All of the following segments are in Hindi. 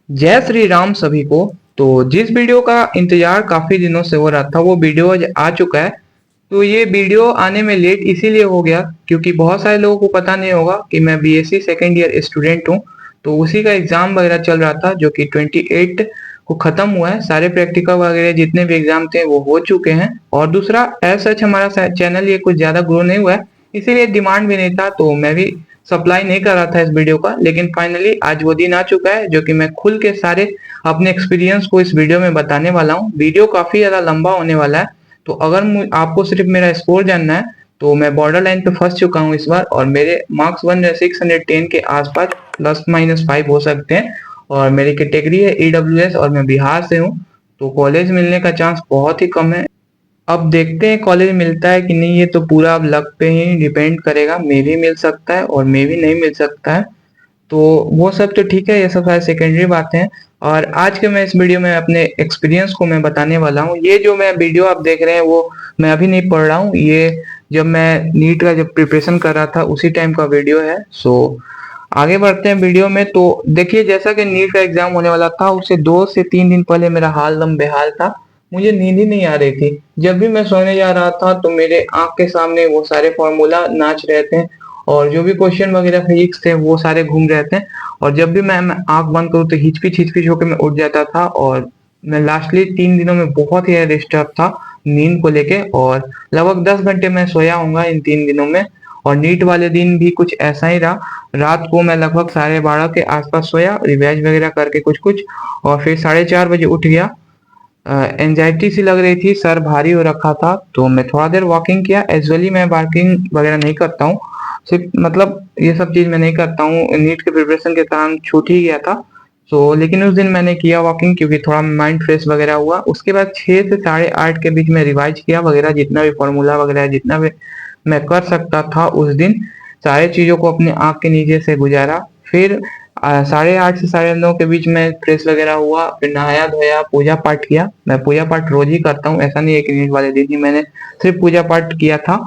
जय श्री राम सभी को। तो जिस वीडियो का इंतजार काफी दिनों से हो रहा था वो वीडियो आज आ चुका है। तो ये वीडियो आने में लेट इसीलिए हो गया क्योंकि बहुत सारे लोगों को पता नहीं होगा कि मैं बीएससी सेकेंड ईयर स्टूडेंट हूँ। तो उसी का एग्जाम वगैरह चल रहा था जो कि 28 को खत्म हुआ है। सारे प्रैक्टिकल वगैरह जितने भी एग्जाम थे वो हो चुके हैं। और दूसरा एज सच हमारा चैनल ये कुछ ज्यादा ग्रो नहीं हुआ है, इसीलिए डिमांड भी नहीं था, तो मैं भी सप्लाई नहीं कर रहा था इस वीडियो का। लेकिन फाइनली आज वो दिन आ चुका है जो कि मैं खुल के सारे अपने एक्सपीरियंस को इस वीडियो में बताने वाला हूँ। वीडियो काफी ज्यादा लंबा होने वाला है। तो अगर आपको सिर्फ मेरा स्कोर जानना है तो मैं बॉर्डर लाइन पे फंस चुका हूँ इस बार, और मेरे मार्क्स बन रहे 610 के आसपास, ±5 हो सकते हैं। और मेरी कैटेगरी है ईडब्ल्यूएस और मैं बिहार से हूँ। तो कॉलेज मिलने का चांस बहुत ही कम है। अब देखते हैं कॉलेज मिलता है कि नहीं, ये तो पूरा अब लक पे ही डिपेंड करेगा। मे भी मिल सकता है और मे भी नहीं मिल सकता है। तो वो सब तो ठीक है, ये सब सारी सेकेंडरी बातें हैं। और आज के मैं इस वीडियो में अपने एक्सपीरियंस को मैं बताने वाला हूँ। ये जो मैं वीडियो आप देख रहे हैं वो मैं अभी नहीं पढ़ रहा हूँ, ये जब मैं नीट का जब प्रिपरेशन कर रहा था उसी टाइम का वीडियो है। आगे बढ़ते हैं वीडियो में। तो देखिए, जैसा कि नीट का एग्जाम होने वाला था उससे 2 से 3 दिन पहले मेरा हाल दम बेहाल था। मुझे नींद ही नहीं आ रही थी। जब भी मैं सोने जा रहा था तो मेरे आंख के सामने वो सारे फॉर्मूला नाच रहे थे, और जो भी क्वेश्चन वगैरह फिजिक्स थे वो सारे घूम रहे थे। और जब भी मैं आंख बंद करूँ तो हिचकिच हिचकिच होकर मैं उठ जाता था। और मैं लास्टली 3 दिनों में बहुत ही डिस्टर्ब था नींद को लेके, और लगभग 10 घंटे मैं सोया हूँगा इन 3 दिनों में। और नीट वाले दिन भी कुछ ऐसा ही रहा। रात को मैं लगभग 12:30 के आसपास सोया, रिवाइज वगैरह करके कुछ कुछ, और फिर 4:30 बजे उठ गया। एंजाइटी सी लग रही थी, सर भारी हो रखा था, तो मैं थोड़ा देर वॉकिंग किया। एजुअली मैं वॉकिंग वगैरह नहीं करता हूँ, सिर्फ मतलब ये सब चीज मैं नहीं करता हूँ, नीट के प्रिपरेशन के कारण छूट ही गया था। लेकिन उस दिन मैंने किया वॉकिंग क्योंकि थोड़ा माइंड फ्रेश वगैरह हुआ। उसके बाद 6 से 8:30 के बीच में रिवाइज किया वगैरह, जितना भी फॉर्मूला वगैरह जितना भी मैं कर सकता था उस दिन, सारे चीजों को अपने आँख के नीचे से गुजारा। फिर 8:30 से 9:30 के बीच में फ्रेश वगैरह हुआ, फिर नहाया धोया, पूजा पाठ किया। मैं पूजा पाठ रोज ही करता हूँ, ऐसा नहीं है कि नीट वाले दिन ही मैंने सिर्फ पूजा पाठ किया था।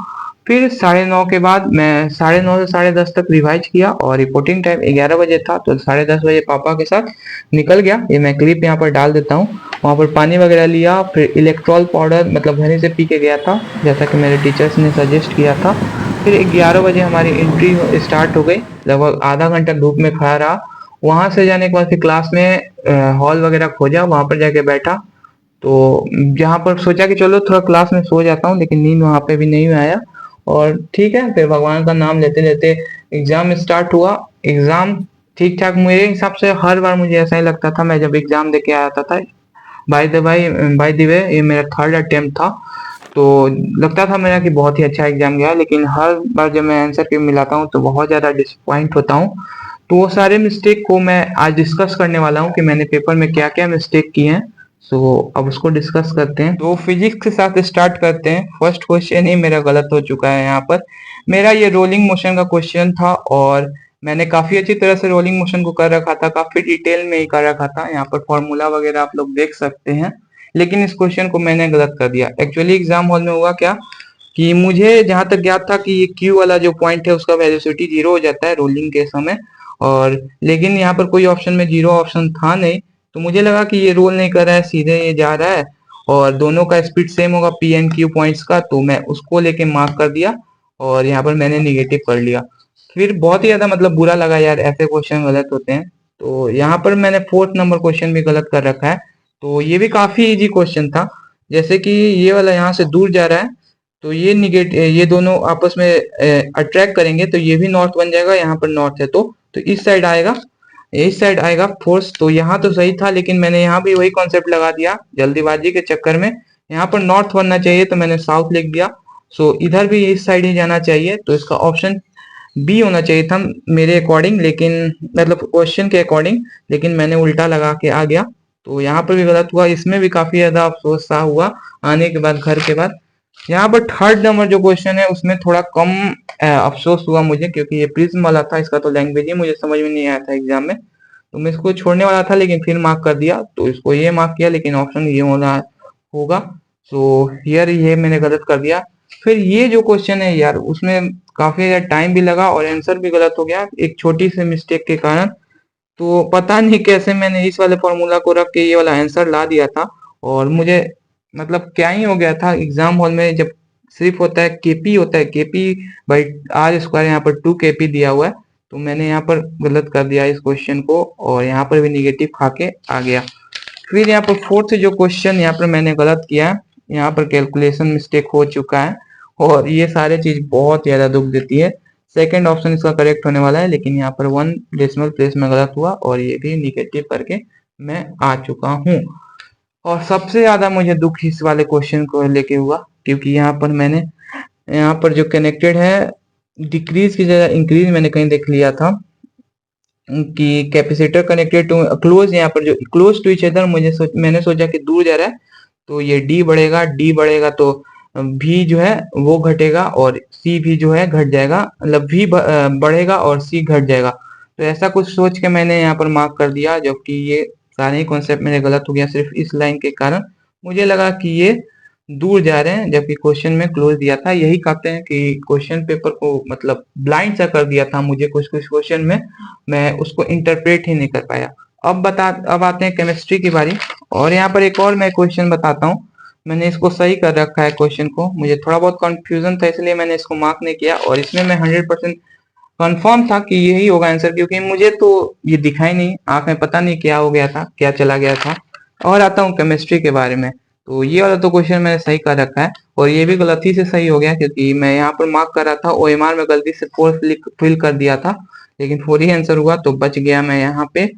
फिर 9:30 के बाद मैं 9:30 से 10:30 तक रिवाइज किया, और रिपोर्टिंग टाइम 11 बजे था, तो 10:30 बजे पापा के साथ निकल गया। ये मैं क्लिप यहाँ पर डाल देता हूँ। वहाँ पर पानी वगैरह लिया, फिर इलेक्ट्रॉल पाउडर मतलब घर से पी के गया था जैसा कि मेरे टीचर्स ने सजेस्ट किया था। फिर 11 बजे हमारी एंट्री स्टार्ट हो गई। लगभग आधा घंटा धूप में खड़ा रहा। वहां से जाने के बाद फिर क्लास में हॉल वगैरह खोजा, वहां पर जाके बैठा। तो जहाँ पर सोचा कि चलो थोड़ा क्लास में सो जाता हूँ, लेकिन नींद वहां पे भी नहीं आया। और ठीक है, फिर भगवान का नाम लेते लेते एग्जाम स्टार्ट हुआ। एग्जाम ठीक ठाक मेरे हिसाब से, हर बार मुझे ऐसा ही लगता था मैं जब एग्जाम देके आया था। बाय द वे ये मेरा थर्ड अटेम्प्ट था। तो लगता था मेरा कि बहुत ही अच्छा एग्जाम गया, लेकिन हर बार जब मैं आंसर की मिलाता हूँ तो बहुत ज्यादा डिसअपॉइंट होता हूँ। तो वो सारे मिस्टेक को मैं आज डिस्कस करने वाला हूँ कि मैंने पेपर में क्या क्या मिस्टेक किए हैं। अब उसको डिस्कस करते हैं। तो फिजिक्स के साथ स्टार्ट करते हैं। फर्स्ट क्वेश्चन ही मेरा गलत हो चुका है यहाँ पर। मेरा ये रोलिंग मोशन का क्वेश्चन था, और मैंने काफी अच्छी तरह से रोलिंग मोशन को कर रखा था, काफी डिटेल में ही कर रखा था। यहाँ पर फॉर्मूला वगैरह आप लोग देख सकते हैं। लेकिन इस क्वेश्चन को मैंने गलत कर दिया। एक्चुअली एग्जाम हॉल में हुआ क्या कि मुझे जहां तक ज्ञात था कि ये क्यू वाला जो पॉइंट है उसका वेलोसिटी 0 हो जाता है रोलिंग के समय। और लेकिन यहाँ पर कोई ऑप्शन में 0 ऑप्शन था नहीं। तो मुझे लगा कि ये रोल नहीं कर रहा है, सीधे ये जा रहा है, और दोनों का स्पीड सेम होगा पी एंड क्यू पॉइंट्स का, तो मैं उसको लेके मार्क कर दिया। और यहाँ पर मैंने निगेटिव कर लिया। फिर बहुत ही ज्यादा मतलब बुरा लगा यार, ऐसे क्वेश्चन गलत होते हैं। तो यहाँ पर मैंने फोर्थ नंबर क्वेश्चन भी गलत कर रखा है। तो ये भी काफी इजी क्वेश्चन था। जैसे कि ये वाला यहाँ से दूर जा रहा है, तो ये दोनों आपस में अट्रैक्ट करेंगे, तो ये भी नॉर्थ बन जाएगा। यहाँ पर नॉर्थ है तो इस साइड आएगा फोर्स। तो यहाँ तो सही था, लेकिन मैंने यहाँ भी वही कॉन्सेप्ट लगा दिया जल्दीबाजी के चक्कर में। यहाँ पर नॉर्थ बनना चाहिए तो मैंने साउथ लिख दिया। इधर भी इस साइड ही जाना चाहिए, तो इसका ऑप्शन बी होना चाहिए था मेरे अकॉर्डिंग, लेकिन मतलब क्वेश्चन के अकॉर्डिंग, लेकिन मैंने उल्टा लगा के आ गया। तो यहाँ पर भी गलत हुआ। इसमें भी काफी ज्यादा अफसोस सा हुआ आने के बाद, घर के बाद। यहाँ पर थर्ड नंबर जो क्वेश्चन है उसमें थोड़ा कम अफसोस हुआ मुझे, क्योंकि ये प्रिज्म वाला था। इसका तो लैंग्वेज ही मुझे समझ में नहीं आया था एग्जाम में, तो मैं इसको छोड़ने वाला था, लेकिन फिर मार्क कर दिया। तो इसको ये मार्क किया, लेकिन ऑप्शन ये होना होगा। हियर ये मैंने गलत कर दिया। फिर ये जो क्वेश्चन है यार, उसमें काफी ज्यादा टाइम भी लगा और आंसर भी गलत हो गया एक छोटी सी मिस्टेक के कारण। तो पता नहीं कैसे मैंने इस वाले फॉर्मूला को रख के ये वाला आंसर ला दिया था, और मुझे मतलब क्या ही हो गया था एग्जाम हॉल में, जब सिर्फ होता है केपी, होता है केपी बाई आर स्क्वायर, यहाँ पर 2 केपी दिया हुआ है, तो मैंने यहाँ पर गलत कर दिया इस क्वेश्चन को, और यहाँ पर भी निगेटिव खा के आ गया। फिर यहाँ पर फोर्थ जो क्वेश्चन यहाँ पर मैंने गलत किया है, यहाँ पर कैलकुलेशन मिस्टेक हो चुका है, और ये सारे चीज बहुत ज्यादा दुख देती है। सेकंड ऑप्शन इसका करेक्ट होने वाला है, लेकिन यहाँ पर 1 डेसिमल प्लेस में गलत हुआ, और ये भी निगेटिव करके मैं आ चुका हूँ। और सबसे ज्यादा मुझे दुख इस वाले क्वेश्चन को लेके हुआ, क्योंकि यहाँ पर मैंने, यहाँ पर जो कनेक्टेड है डिक्रीज की जगह इंक्रीज मैंने कहीं देख लिया था कि कैपेसिटर कनेक्टेड टू क्लोज, यहाँ पर जो क्लोज टू ईच अदर, मैंने सोचा कि दूर जा रहा है, तो ये डी बढ़ेगा तो भी जो है वो घटेगा, और सी भी जो है घट जाएगा, मतलब भी बढ़ेगा और सी घट जाएगा। तो ऐसा कुछ सोच के मैंने यहाँ पर मार्क कर दिया, जबकि ये सारे ही कॉन्सेप्ट मेरे गलत हो गया सिर्फ इस लाइन के कारण। मुझे लगा कि ये दूर जा रहे हैं, जबकि क्वेश्चन में क्लोज दिया था। यही कहते हैं कि क्वेश्चन पेपर को मतलब ब्लाइंड सा कर दिया था मुझे कुछ कुछ क्वेश्चन में, मैं उसको इंटरप्रेट ही नहीं कर पाया। अब आते हैं केमिस्ट्री की बारी, और यहाँ पर एक और मैं क्वेश्चन बताता हूँ। मैंने इसको सही कर रखा है क्वेश्चन को, मुझे थोड़ा बहुत कंफ्यूजन था इसलिए मैंने इसको मार्क नहीं किया, और इसमें मैं 100% कंफर्म था कि यही होगा आंसर, क्योंकि मुझे तो ये दिखा ही नहीं, आंख में पता नहीं क्या हो गया था, क्या चला गया था। और आता हूँ केमिस्ट्री के बारे में, तो ये वाला तो क्वेश्चन मैंने सही कर रखा है, और ये भी गलती से सही हो गया, क्योंकि मैं यहाँ पर मार्क कर रहा था ओएमआर में गलती से 4 फिल कर दिया था, लेकिन 4 ही आंसर हुआ, तो बच गया मैं यहाँ पे।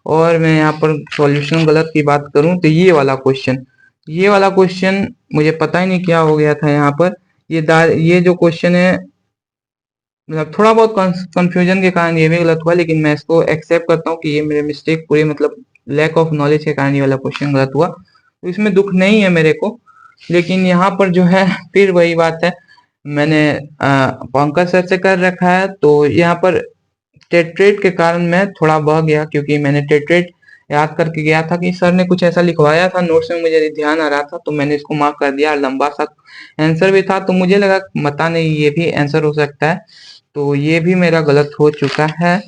और मैं यहाँ पर सॉल्यूशन गलत की बात करूँ तो ये वाला क्वेश्चन मुझे पता ही नहीं क्या हो गया था यहाँ पर। ये जो क्वेश्चन है, मतलब थोड़ा बहुत कंफ्यूजन के कारण ये भी गलत हुआ, लेकिन मैं इसको एक्सेप्ट करता हूँ कि ये मेरे मिस्टेक पूरी मतलब लैक ऑफ नॉलेज के कारण ये वाला क्वेश्चन गलत हुआ, तो इसमें दुख नहीं है मेरे को। लेकिन यहाँ पर जो है फिर वही बात है, मैंने पंकज सर से कर रखा है, तो यहाँ पर टेट्रेट के कारण मैं थोड़ा बह गया, क्योंकि मैंने टेट्रेट याद करके गया था कि सर ने कुछ ऐसा लिखवाया था नोट्स में, मुझे ध्यान आ रहा था, तो मैंने इसको मार्क कर दिया। लंबा सा आंसर भी था, तो मुझे लगा पता नहीं ये भी आंसर हो सकता है, तो ये भी मेरा गलत हो चुका है।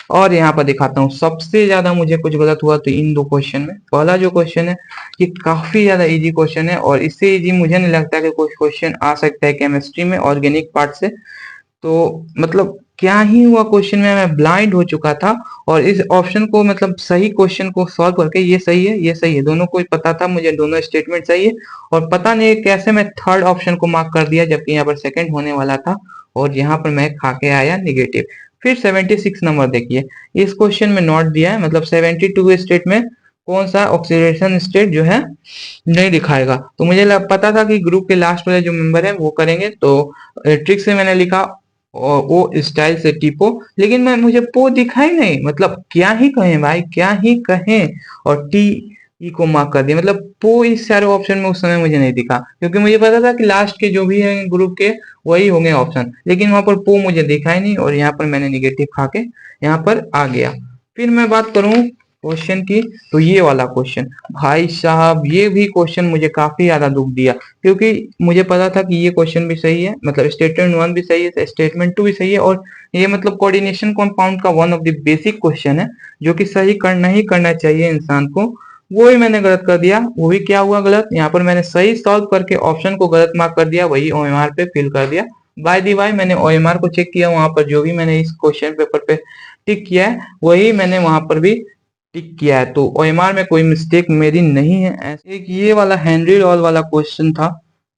और यहाँ पर दिखाता हूँ सबसे ज्यादा मुझे कुछ गलत हुआ तो इन दो क्वेश्चन में। पहला जो क्वेश्चन है ये काफी ज्यादा इजी क्वेश्चन है, और इससे इजी मुझे नहीं लगता कि कोई क्वेश्चन आ सकता है केमिस्ट्री में ऑर्गेनिक पार्ट से। तो मतलब क्या ही हुआ क्वेश्चन में, मैं ब्लाइंड हो चुका था, और इस ऑप्शन को मतलब सही क्वेश्चन को सॉल्व करके ये सही है ये सही है दोनों को ही पता था मुझे, दोनों स्टेटमेंट सही है, और पता नहीं कैसे मैं थर्ड ऑप्शन को मार्क कर दिया, जबकि यहाँ पर सेकंड होने वाला था, और यहाँ पर मैं खा के आया निगेटिव। फिर 76 नंबर देखिए, इस क्वेश्चन में नॉट दिया है, मतलब 72 स्टेट में कौन सा ऑक्सीडेशन स्टेट जो है नहीं दिखाएगा। तो मुझे पता था कि ग्रुप के लास्ट वाले जो मेंबर है वो करेंगे, तो ट्रिक से मैंने लिखा और वो स्टाइल से टिपो, लेकिन मैं मुझे पो दिखा ही नहीं, मतलब क्या ही कहें भाई क्या ही कहें, और टी ई को मार्क कर दिया, मतलब पो इस सारे ऑप्शन में उस समय मुझे नहीं दिखा, क्योंकि मुझे पता था कि लास्ट के जो भी है ग्रुप के वही होंगे ऑप्शन, लेकिन वहां पर पो मुझे दिखा ही नहीं, और यहाँ पर मैंने निगेटिव खा के यहाँ पर आ गया। फिर मैं बात करूं क्वेश्चन की, तो ये वाला क्वेश्चन भाई साहब, ये भी क्वेश्चन मुझे काफी ज्यादा दुख दिया, क्योंकि मुझे पता था कि ये क्वेश्चन भी सही है, मतलब स्टेटमेंट 1 भी सही है, स्टेटमेंट 2 भी सही है, और ये मतलब कोऑर्डिनेशन कंपाउंड का one of the basic question है, जो कि सही करना ही करना चाहिए इंसान को। वो ही मैंने गलत कर दिया। वो भी क्या हुआ गलत, यहाँ पर मैंने सही सॉल्व करके ऑप्शन को गलत मार्क कर दिया, वही ओएमआर पे फिल कर दिया। बाय दी बाय मैंने ओएमआर को चेक किया, वहां पर जो भी मैंने इस क्वेश्चन पेपर पे टिक किया है वही मैंने वहां पर भी टिक किया है, तो ओएमआर में कोई मिस्टेक मेरी नहीं है। ऐसे एक ये वाला हेनरी रॉल वाला क्वेश्चन था,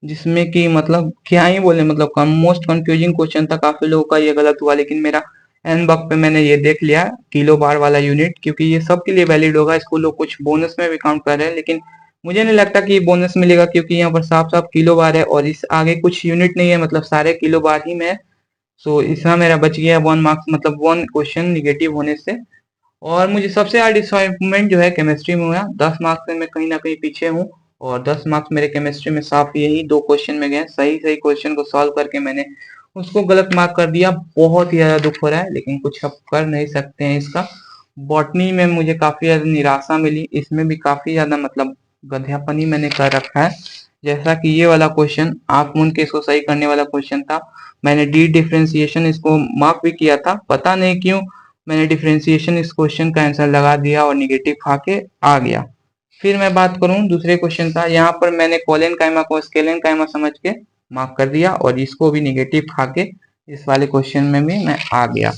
जिसमें कि मतलब क्या ही बोले, मतलब मोस्ट कंफ्यूजिंग क्वेश्चन था, काफी लोगों का ये गलत हुआ, लेकिन मेरा एन बक पे मैंने ये देख लिया किलो बार वाला यूनिट, क्योंकि ये सबके लिए वैलिड होगा, इसको लोग कुछ बोनस में भी काउंट कर रहे हैं, लेकिन मुझे नहीं लगता कि ये बोनस मिलेगा, क्योंकि यहाँ पर साफ साफ किलो बार है, और इस आगे कुछ यूनिट नहीं है, मतलब सारे किलो बार ही में है। सो इसमें मेरा बच गया 1 मार्क्स, मतलब 1 क्वेश्चन निगेटिव होने से। और मुझे सबसे ज्यादा डिसअपॉइंटमेंट जो है केमिस्ट्री में हुआ, 10 मार्क्स में मैं कहीं ना कहीं पीछे हूँ, और 10 मार्क्स मेरे केमिस्ट्री में साफ यही 2 क्वेश्चन में गए, सही सही क्वेश्चन को सॉल्व करके मैंने उसको गलत मार्क कर दिया। बहुत ही ज्यादा दुख हो रहा है, लेकिन कुछ अब कर नहीं सकते हैं इसका। बॉटनी में मुझे काफी ज्यादा निराशा मिली, इसमें भी काफी ज्यादा मतलब गधेपनी मैंने कर रखा है, जैसा कि ये वाला क्वेश्चन आप मून के इसको सही करने वाला क्वेश्चन था, मैंने डी डिफरेंशिएशन इसको मार्क भी किया था, पता नहीं क्यों मैंने डिफरेंशिएशन इस क्वेश्चन का आंसर लगा दिया और निगेटिव खा के आ गया। फिर मैं बात करूं दूसरे क्वेश्चन का, यहाँ पर मैंने कोलेन काइमा को स्केलेन काइमा समझ के मार्क कर दिया और इसको भी निगेटिव खा के इस वाले क्वेश्चन में भी मैं आ गया।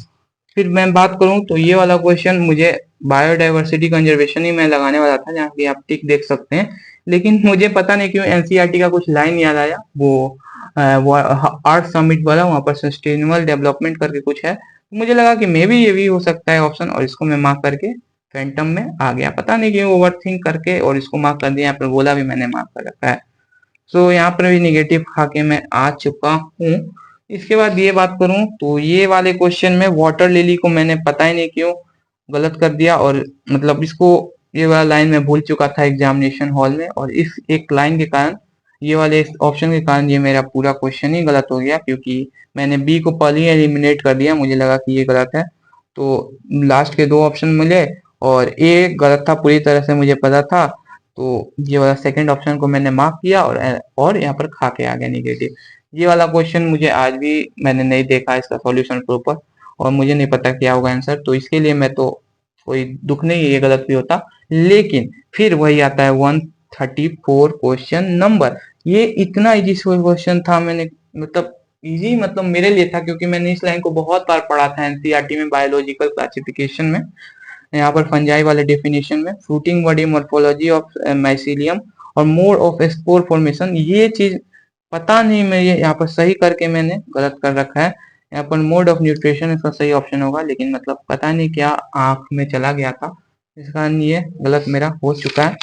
फिर मैं बात करूं तो ये वाला क्वेश्चन मुझे बायोडाइवर्सिटी कंजर्वेशन ही मैं लगाने वाला था, जहाँ की आप टिक देख सकते हैं, लेकिन मुझे पता नहीं क्यों एनसीईआरटी का कुछ लाइन याद आया, वो आर्ट समिट वाला, वहां पर सस्टेनेबल डेवलपमेंट करके कुछ है, तो मुझे लगा कि मे भी ये भी हो सकता है ऑप्शन, और इसको मैं मार्क करके फैंटम में आ गया। पता नहीं क्यों ओवर थिंक करके और इसको मार्क कर दिया, यहाँ पर बोला भी मैंने मार्क कर रखा है। सो यहाँ पर भी निगेटिव खा के मैं आ चुका हूँ। इसके बाद ये बात करूं तो ये वाले क्वेश्चन में वाटर लिली को मैंने पता ही नहीं क्यों गलत कर दिया, और मतलब इसको ये वाला लाइन मैं भूल चुका था एग्जामिनेशन हॉल में, और इस एक लाइन के कारण, ये वाले ऑप्शन के कारण ये मेरा पूरा क्वेश्चन ही गलत हो गया, क्योंकि मैंने बी को पहले ही एलिमिनेट कर दिया, मुझे लगा कि ये गलत है। तो लास्ट के दो ऑप्शन मिले और ए गलत था, पूरी तरह से मुझे पता था, तो ये वाला सेकंड ऑप्शन को मैंने मार्क किया और यहाँ पर खा के आ गया निगेटिव। ये वाला क्वेश्चन मुझे आज भी मैंने नहीं देखा इसका सॉल्यूशन प्रॉपर, और मुझे नहीं पता क्या होगा आंसर, तो इसके लिए मैं तो कोई दुख नहीं है, ये गलत भी होता। लेकिन फिर वही आता है 134 क्वेश्चन नंबर। ये इतना इजी क्वेश्चन था, मैंने मतलब इजी मतलब मेरे लिए था, क्योंकि मैंने इस लाइन को बहुत बार पढ़ा था एनसीईआरटी में बायोलॉजिकल क्लासिफिकेशन में, यहाँ पर फंजाई वाले डेफिनेशन में, fruiting body morphology of mycelium और मोड ऑफ स्पोर फॉर्मेशन, ये चीज पता नहीं मैं ये यहाँ पर सही करके मैंने गलत कर रखा है। यहाँ पर मोड ऑफ न्यूट्रिशन इसका सही ऑप्शन होगा, लेकिन मतलब पता नहीं क्या आंख में चला गया था, इस कारण ये गलत मेरा हो चुका है।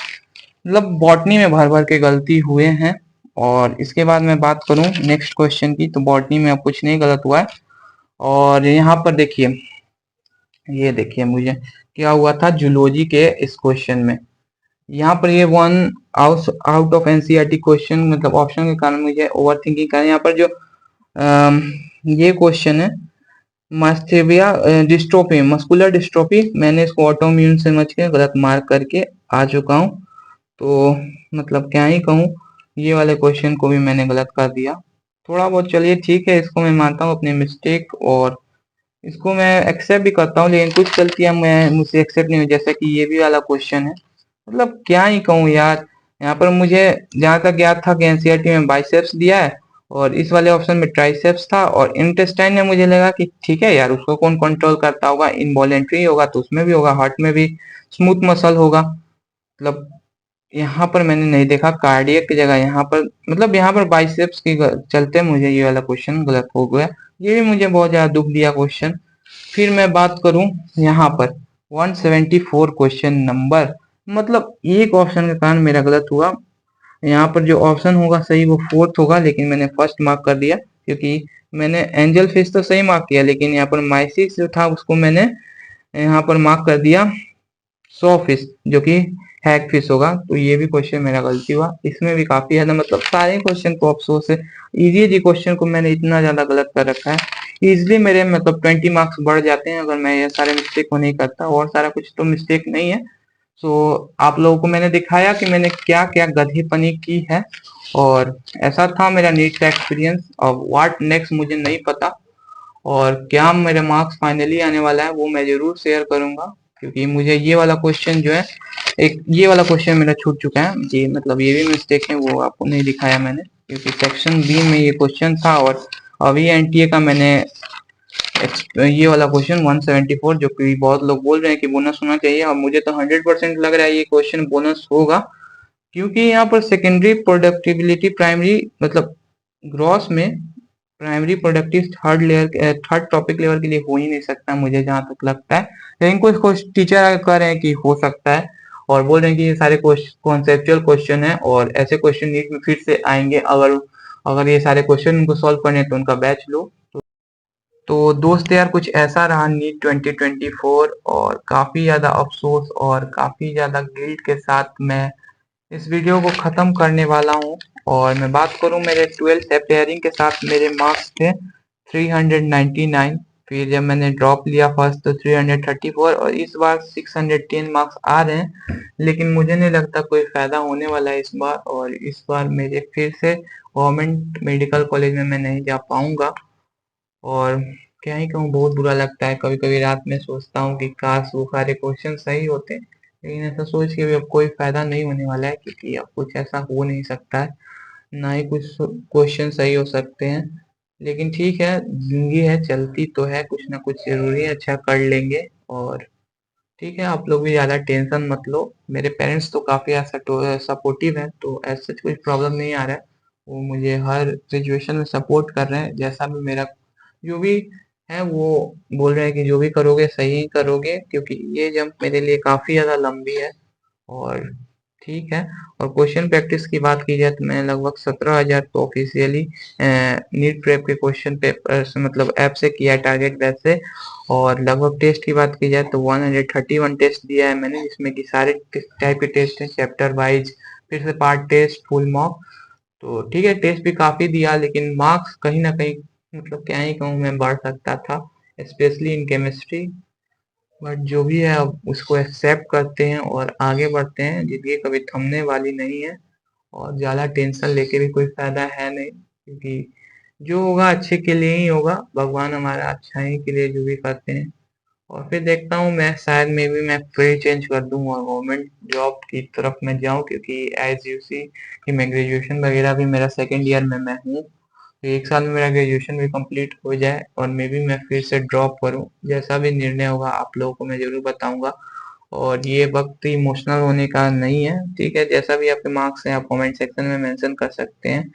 मतलब बॉटनी में भर भर के गलती हुए हैं। और इसके बाद मैं बात करूं नेक्स्ट क्वेश्चन की, तो बॉटनी में अब कुछ नहीं गलत हुआ है। और यहाँ पर देखिए, ये देखिए मुझे क्या हुआ था जूलॉजी के इस क्वेश्चन में, यहाँ पर ये one out of NCERT question मतलब ऑप्शन के कारण मुझे ओवर थिंकिंग करना, यहाँ पर जो अम, ये क्वेश्चन है मास्टेविया डिस्ट्रोफी, मस्कुलर डिस्ट्रोफी, मैंने इसको ऑटोम्यून समझ के गलत मार्क करके आ चुका हूँ। तो मतलब क्या ही कहूँ, ये वाले क्वेश्चन को भी मैंने गलत कर दिया थोड़ा बहुत। चलिए ठीक है, इसको मैं मानता हूँ अपनी मिस्टेक, और इसको मैं एक्सेप्ट भी करता हूँ, लेकिन कुछ गलतियां मैं मुझसे एक्सेप्ट नहीं हुई, जैसा कि ये भी वाला क्वेश्चन है। मतलब क्या ही कहूँ यार, यहाँ पर मुझे जहां तक याद था कि एनसीईआरटी में बाइसेप्स दिया है, और इस वाले ऑप्शन में ट्राइसेप्स था, और इंटेस्टाइन में मुझे लगा कि ठीक है यार, उसको कौन कंट्रोल करता होगा, इनवॉलेंट्री होगा तो उसमें भी होगा, हार्ट में भी स्मूथ मसल होगा। मतलब यहाँ पर मैंने नहीं देखा कार्डियक की जगह, यहाँ पर मतलब यहाँ पर बाइसेप्स की चलते मुझे ये वाला क्वेश्चन गलत हो गया। ये भी मुझे बहुत ज्यादा दुख दिया क्वेश्चन। फिर मैं बात करूं यहाँ पर 174 क्वेश्चन नंबर, मतलब एक ऑप्शन के कारण मेरा गलत हुआ। यहाँ पर जो ऑप्शन होगा सही वो फोर्थ होगा, लेकिन मैंने फर्स्ट मार्क कर दिया, क्योंकि मैंने एंजल फिश तो सही मार्क किया, लेकिन यहाँ पर माइसिस जो था उसको मैंने यहाँ पर मार्क कर दिया 100 फिश, जो कि हैग फिश होगा। तो ये भी क्वेश्चन मेरा गलती हुआ, इसमें भी काफी ज्यादा मतलब सारे क्वेश्चन को अफसोस है, इजी इजी क्वेश्चन को मैंने इतना ज्यादा गलत कर रखा है। इजिली मेरे मतलब 20 मार्क्स बढ़ जाते हैं अगर मैं ये सारे मिस्टेक को नहीं करता, और सारा कुछ तो मिस्टेक नहीं है। सो आप लोगों को मैंने दिखाया कि मैंने क्या क्या गधेपनी की है, और ऐसा था मेरा नीट का एक्सपीरियंस। अब व्हाट नेक्स्ट मुझे नहीं पता, और क्या मेरे मार्क्स फाइनली आने वाला है वो मैं जरूर शेयर करूंगा, क्योंकि मुझे ये वाला क्वेश्चन जो है, एक ये वाला क्वेश्चन मेरा छूट चुका है जी, मतलब ये भी मिस्टेक है, वो आपको नहीं दिखाया मैंने, क्योंकि सेक्शन बी में ये क्वेश्चन था, और अभी एनटीए का मैंने ये वाला क्वेश्चन 174, जो कि बहुत लोग बोल रहे हैं कि बोनस होना चाहिए, और मुझे तो 100% लग रहा है ये क्वेश्चन बोनस होगा, क्योंकि यहाँ पर सेकेंडरी प्रोडक्टिबिलिटी प्राइमरी मतलब ग्रॉस में primary productive third topic level के लिए हो ही नहीं सकता मुझे जहां तक लगता है, लेकिन कुछ टीचर कह रहे हैं कि हो सकता है, और बोल रहे हैं कि ये सारे कॉन्सेप्चुअल क्वेश्चन है, और ऐसे क्वेश्चन नीट में फिर से आएंगे, अगर अगर ये सारे क्वेश्चन उनको सॉल्व करने तो उनका बैच लो। तो दोस्त यार कुछ ऐसा रहा नीट 2024, और काफी ज्यादा अफसोस और काफी ज्यादा गिल्ट के साथ मैं इस वीडियो को खत्म करने वाला हूँ। और मैं बात करूँ मेरे 12th अपेयरिंग के साथ मेरे मार्क्स थे 399, फिर जब मैंने ड्रॉप लिया फर्स्ट तो 334, और इस बार 610 मार्क्स आ रहे हैं, लेकिन मुझे नहीं लगता कोई फायदा होने वाला है इस बार, और इस बार मेरे फिर से गवर्नमेंट मेडिकल कॉलेज में मैं नहीं जा पाऊंगा। और क्या ही कहूँ, बहुत बुरा लगता है। कभी कभी रात में सोचता हूँ कि काश वो सारे क्वेश्चन सही होते, लेकिन ऐसा सोच के भी अब कोई फायदा नहीं होने वाला है, क्योंकि अब कुछ ऐसा हो नहीं सकता है, ना ही कुछ क्वेश्चन सही हो सकते हैं। लेकिन ठीक है, जिंदगी है, चलती तो है, कुछ ना कुछ जरूरी है, अच्छा कर लेंगे। और ठीक है, आप लोग भी ज़्यादा टेंशन मत लो। मेरे पेरेंट्स तो काफ़ी सपोर्टिव हैं, तो ऐसा कुछ प्रॉब्लम नहीं आ रहा है। वो मुझे हर सिचुएशन में सपोर्ट कर रहे हैं, जैसा भी मेरा जो भी है वो बोल रहे हैं कि जो भी करोगे सही ही करोगे, क्योंकि ये जंप मेरे लिए काफ़ी ज़्यादा लंबी है। और ठीक है। और क्वेश्चन प्रैक्टिस की बात की जाए तो मैंने लगभग 17,000 तो ऑफिशियली नीट प्रेप के क्वेश्चन पेपर मतलब ऐप से किया है, टारगेट बैच से। और लगभग टेस्ट की बात की जाए तो 131 टेस्ट दिया है मैंने, जिसमें कि सारे टाइप के टेस्ट हैं, चैप्टर वाइज, फिर से पार्ट टेस्ट, फुल मॉक। तो ठीक है, टेस्ट भी काफी दिया, लेकिन मार्क्स कहीं ना कहीं मतलब क्या ही कहूँ मैं, बढ़ सकता था, स्पेशली इन केमिस्ट्री। बट जो भी है अब उसको एक्सेप्ट करते हैं और आगे बढ़ते हैं। जिंदगी कभी थमने वाली नहीं है, और ज्यादा टेंशन लेके भी कोई फायदा है नहीं, क्योंकि जो होगा अच्छे के लिए ही होगा। भगवान हमारा अच्छा ही के लिए जो भी करते हैं। और फिर देखता हूँ, मैं शायद मे भी मैं फील्ड चेंज कर दूँ और गवर्नमेंट जॉब की तरफ मैं जाऊँ, क्योंकि एज यू सी कि मैं ग्रेजुएशन वगैरह भी मेरा सेकेंड ईयर में मैं हूँ। तो एक साल में मेरा ग्रेजुएशन भी कंप्लीट हो जाए और मे बी मैं फिर से ड्रॉप करूँ। जैसा भी निर्णय होगा आप लोगों को मैं जरूर बताऊंगा। और ये वक्त इमोशनल होने का नहीं है, ठीक है, जैसा भी आपके मार्क्स हैं आप कमेंट सेक्शन में मेंशन कर सकते हैं।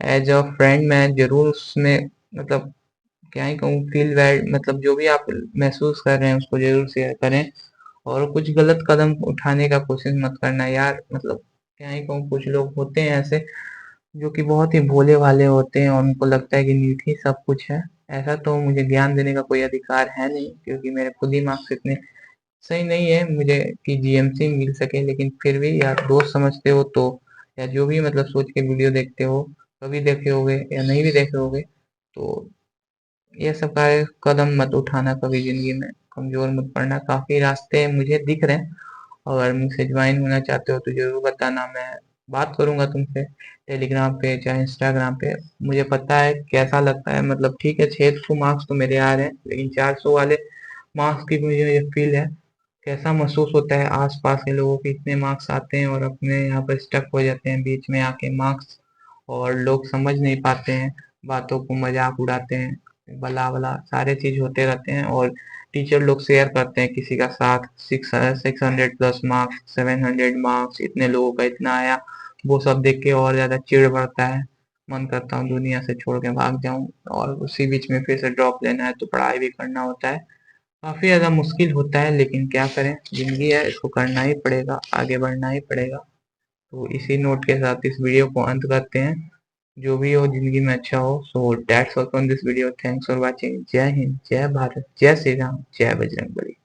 एज अ फ्रेंड मैं जरूर उसमें मतलब क्या ही कहूँ, फील बैड मतलब जो भी आप महसूस कर रहे हैं उसको जरूर शेयर करें। और कुछ गलत कदम उठाने का कोशिश मत करना यार, मतलब क्या ही कहूँ, कुछ लोग होते हैं ऐसे जो कि बहुत ही भोले भाले होते हैं और उनको लगता है कि नीट ही सब कुछ है। ऐसा तो मुझे ज्ञान देने का कोई अधिकार है नहीं, क्योंकि मेरे खुद ही मार्क्स इतने सही नहीं है मुझे कि जीएमसी मिल सके। लेकिन फिर भी यार, दोस्त समझते हो तो, या जो भी मतलब सोच के वीडियो देखते हो, कभी देखे होगे या नहीं भी देखे होगे, तो ये सब का कदम मत उठाना कभी जिंदगी में, कमजोर मत पड़ना। काफी रास्ते मुझे दिख रहे हैं, अगर मुझसे ज्वाइन होना चाहते हो तो जरूर बताना, मैं बात करूंगा तुमसे टेलीग्राम पे चाहे इंस्टाग्राम पे। मुझे पता है कैसा लगता है, मतलब ठीक है 600 मार्क्स तो मेरे आ रहे हैं, लेकिन 400 वाले मार्क्स की मुझे ये फील है, कैसा महसूस होता है आसपास के लोगों के इतने मार्क्स आते हैं और अपने यहाँ पर स्टक हो जाते हैं बीच में आके मार्क्स, और लोग समझ नहीं पाते हैं, बातों को मजाक उड़ाते हैं, भला भला सारे चीज होते रहते हैं। और टीचर लोग शेयर करते हैं किसी का साथ 600 प्लस मार्क्स, 700 मार्क्स, इतने लोगों का इतना आया, वो सब देख के और ज्यादा चिढ़ बढ़ता है। मन करता हूँ दुनिया से छोड़ के भाग जाऊं, और उसी बीच में फिर से ड्रॉप लेना है तो पढ़ाई भी करना होता है। काफी ज्यादा मुश्किल होता है, लेकिन क्या करें, जिंदगी है, इसको करना ही पड़ेगा, आगे बढ़ना ही पड़ेगा। तो इसी नोट के साथ इस वीडियो को अंत करते हैं। जो भी हो जिंदगी में अच्छा हो। So that's all from this video, thanks for watching. जय हिंद, जय भारत, जय श्री राम, जय बजरंगबली।